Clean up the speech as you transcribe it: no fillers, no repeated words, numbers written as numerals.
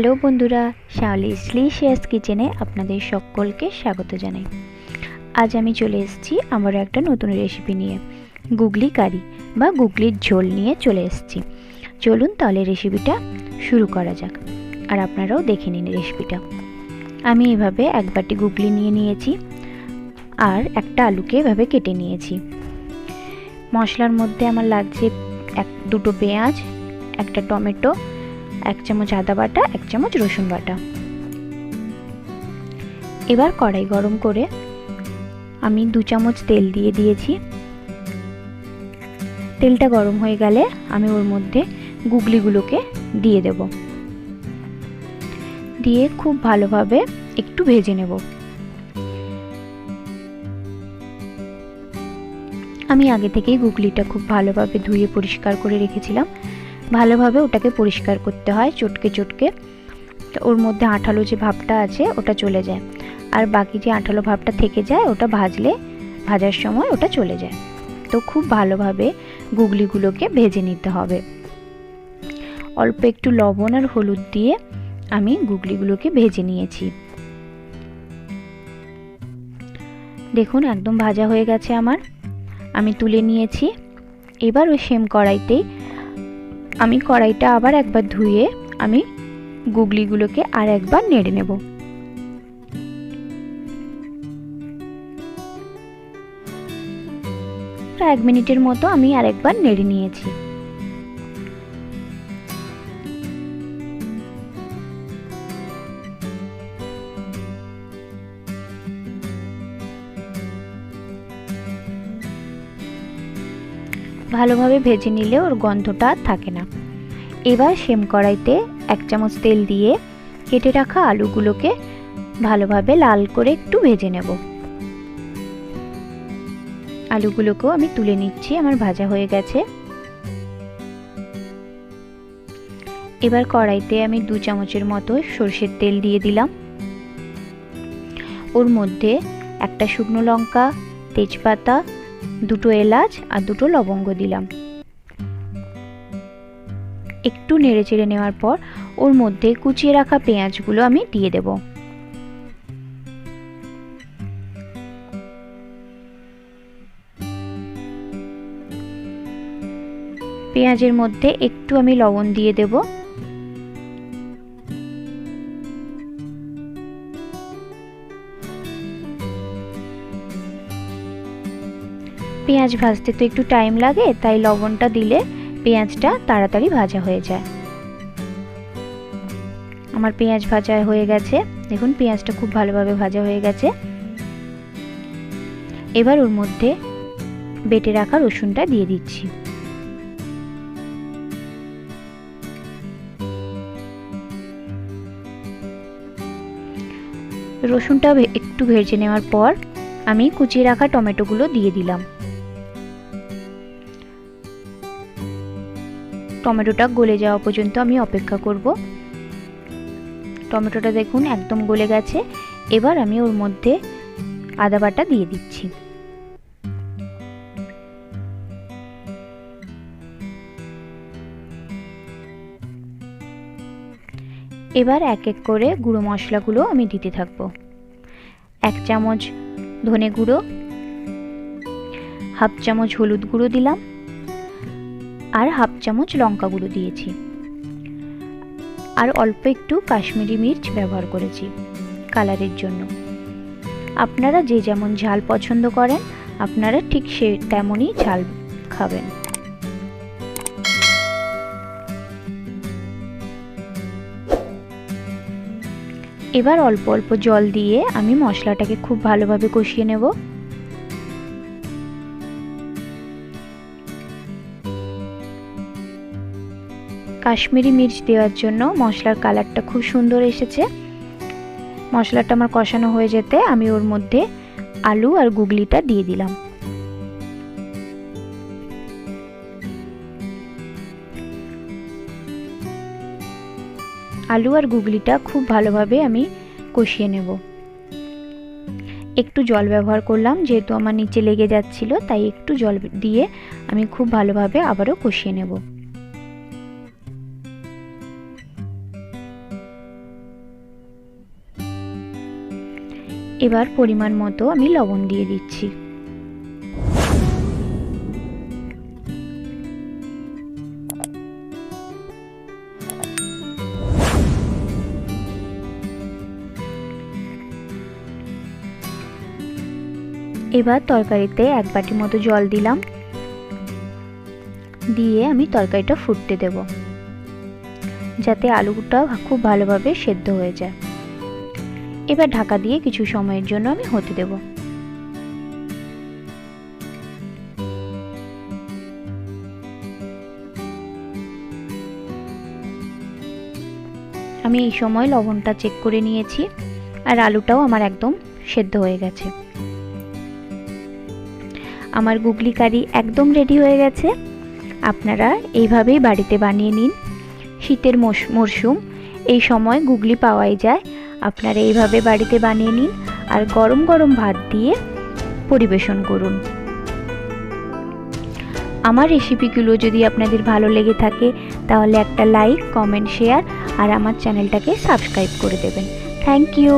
Hello বন্ধুরা, Shaoli delicious কিচেনে আপনাদের সকলকে স্বাগত জানাই। আজ আমি চলে এসেছি আমার একটা নতুন রেসিপি নিয়ে, গুগলি কারি বা গুগলির ঝোল নিয়ে চলে এসেছি। চলুন তাহলে রেসিপিটা শুরু করা যাক, আর আপনারাও দেখে নিন রেসিপিটা। আমি এভাবে এক বাটি গুগলি নিয়ে নিয়েছি আর একটা আলুকে এভাবে কেটে নিয়েছি। মশলার মধ্যে আমার লাগছে দুটো পেঁয়াজ, একটা টমেটো, 1 চামচ আদা বাটা, 1 চামচ রসুন বাটা। এবার কড়াই গরম করে আমি 2 চামচ তেল দিয়ে দিয়েছি। তেলটা গরম হয়ে গেলে আমি ওর মধ্যে গুগলিগুলোকে দিয়ে দেব, দিয়ে খুব ভালোভাবে একটু ভেজে নেব। আমি আগে থেকেই গুগলিটা খুব ভালোভাবে ধুয়ে পরিষ্কার করে রেখেছিলাম। ভালোভাবে ওটাকে পরিষ্কার করতে হয় চটকে চটকে, তো ওর মধ্যে আঠালো যে ভাবটা আছে ওটা চলে যায়, আর বাকি যে আঠালো ভাবটা থেকে যায় ওটা ভাজার সময় ওটা চলে যায়। তো খুব ভালোভাবে গুগলিগুলোকে ভেজে নিতে হবে। অল্প একটু লবণ আর হলুদ দিয়ে আমি গুগলিগুলোকে ভেজে নিয়েছি। দেখুন একদম ভাজা হয়ে গেছে আমার, আমি তুলে নিয়েছি। এবার ওই সেম কড়াইতেই আমি কড়াইটা আবার একবার ধুয়ে আমি গুগলিগুলোকে আর একবার নেড়ে নেব। প্রায় 1 মিনিটের মতো আমি আর একবার নেড়ে নিয়েছি। ভালোভাবে ভেজে নিলে ওর গন্ধটা থাকে না। এবার সেম কড়াইতে 1 চামচ তেল দিয়ে কেটে রাখা আলুগুলোকে ভালোভাবে লাল করে একটু ভেজে নেব। আলুগুলোকেও আমি তুলে নিচ্ছি, আমার ভাজা হয়ে গেছে। এবার কড়াইতে আমি 2 চামচের মতো সরষের তেল দিয়ে দিলাম। ওর মধ্যে একটা শুকনো লঙ্কা, তেজপাতা, 2টো এলাচ আর 2টো লবঙ্গ দিলাম। একটু নেড়ে চেড়ে নেওয়ার পর ওর মধ্যে কুচিয়ে রাখা পেঁয়াজগুলো আমি দিয়ে দেব। পেঁয়াজের মধ্যে একটু আমি লবণ দিয়ে দেব। পেঁয়াজ ভাজতে তো একটু টাইম লাগে, তাই লবণটা দিলে পেঁয়াজটা তাড়াতাড়ি ভাজা হয়ে যায়। আমার পেঁয়াজ ভাজা হয়ে গেছে, দেখুন পেঁয়াজটা খুব ভালোভাবে ভাজা হয়ে গেছে। এবার ওর মধ্যে বেটে রাখা রসুনটা দিয়ে দিচ্ছি। রসুনটা একটু ভেজে নেওয়ার পর আমি কুচিয়ে রাখা টমেটোগুলো দিয়ে দিলাম। টমেটোটা গলে যাওয়া পর্যন্ত আমি অপেক্ষা করব। টমেটোটা দেখুন একদম গলে গেছে। এবার আমি ওর মধ্যে আদা বাটা দিয়ে দিচ্ছি। এবার এক এক করে গুঁড়ো মশলাগুলো আমি দিতে থাকবো। 1 চামচ ধনে গুঁড়ো, 1/2 চামচ হলুদ গুঁড়ো দিলাম, আর 1/2 চামচ লঙ্কা গুঁড়ো দিয়েছি, আর অল্প একটু কাশ্মীরি মির্চ ব্যবহার করেছি কালারের জন্য। আপনারা যে যেমন ঝাল পছন্দ করেন আপনারা ঠিক তেমনই ঝাল খাবেন। এবার অল্প অল্প জল দিয়ে আমি মশলাটাকে খুব ভালোভাবে কষিয়ে নেব। কাশ্মীরি মির্চ দেওয়ার জন্য মশলার কালারটা খুব সুন্দর এসেছে। মশলাটা আমার কষানো হয়ে যেতে আমি ওর মধ্যে আলু আর গুগলিটা দিয়ে দিলাম। আলু আর গুগলিটা খুব ভালোভাবে আমি কষিয়ে নেব। একটু জল ব্যবহার করলাম, যেহেতু আমার নিচে লেগে যাচ্ছিল, তাই একটু জল দিয়ে আমি খুব ভালোভাবে আবারও কষিয়ে নেব। এবার পরিমাণ মতো আমি লবণ দিয়ে দিচ্ছি। এবার তরকারিতে 1 বাটি মতো জল দিলাম, দিয়ে আমি তরকারিটা ফুটতে দেব যাতে আলুটা খুব ভালোভাবে সেদ্ধ হয়ে যায়। এবার ঢাকা দিয়ে কিছু সময়ের জন্য আমি হতে দেব। আমি এই সময় লবণটা চেক করে নিয়েছি আর আলুটাও আমার একদম সেদ্ধ হয়ে গেছে। আমার গুগলি কারি একদম রেডি হয়ে গেছে। আপনারা এইভাবেই বাড়িতে বানিয়ে নিন। শীতের মরশুম, এই সময় গুগলি পাওয়াই যায়। আপনারা এইভাবে বাড়িতে বানিয়ে নিন আর গরম গরম ভাত দিয়ে পরিবেশন করুন। আমার রেসিপিগুলো যদি আপনাদের ভালো লেগে থাকে তাহলে একটা লাইক, কমেন্ট, শেয়ার আর আমার চ্যানেলটাকে সাবস্ক্রাইব করে দেবেন। Thank you.